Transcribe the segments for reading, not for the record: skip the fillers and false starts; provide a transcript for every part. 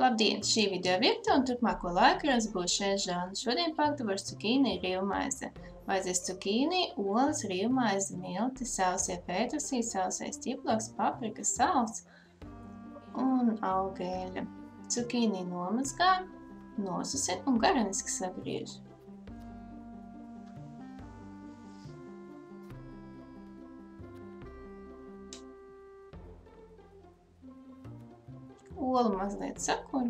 Labdien! Šī video virtuve un turpmāko laiku jums būs šeit Žana. Šodien pagatavošu cukīni rīvmaize. Vajadzēs cukīni, olas, rīvmaize, milti, sausie pētersīši, sausais ķiploks, paprika, sāls un augēļa. Cukīni nomazgā, nosusina un gareniski sagriež. Olu mazliet sakuļ.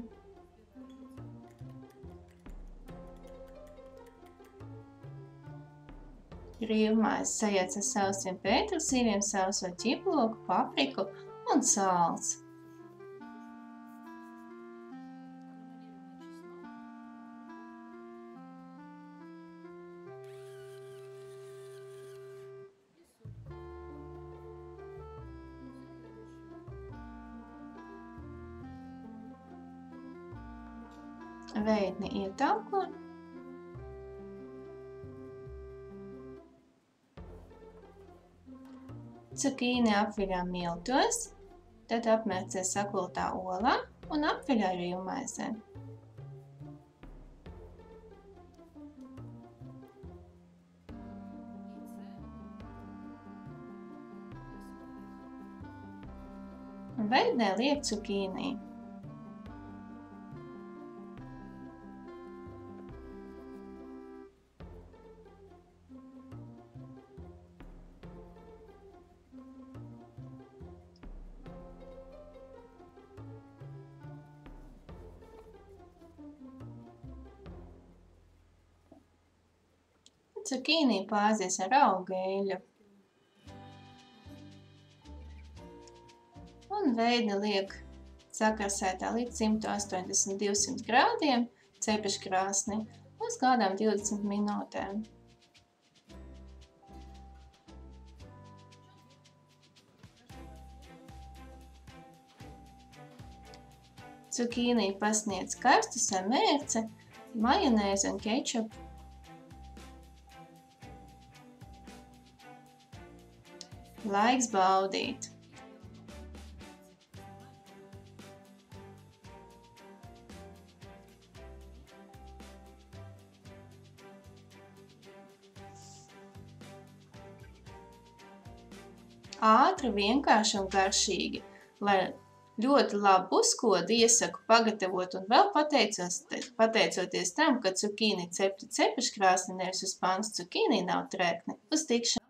Rīvmaizi sajēc ar sausiem pētersīļiem, sauso ķiploku, papriku un sāls. Veidni ietalko. Cukīni apviļā miltos, tad apmērcē sakultā olā un apviļā rīvmaizē. Veidnē liek cukīnī. Cukīnī pāzies ar augēļu. Un veidni liek sakarsētā līdz 180–200 grādiem cepeškrāsnī uz kādām 20 minūtēm. Cukīnī pasniedz karstu samērce, majonēzi un kečupu. Laiks baudīt. Ātri, vienkārši un garšīgi. Lai ļoti labu uzkodu iesaku pagatavot un vēl pateicoties tam, ka cukīni cepti cepeškrāsnī, nevis uz pannas cukīnī nav trēkni. Uz tikšanos!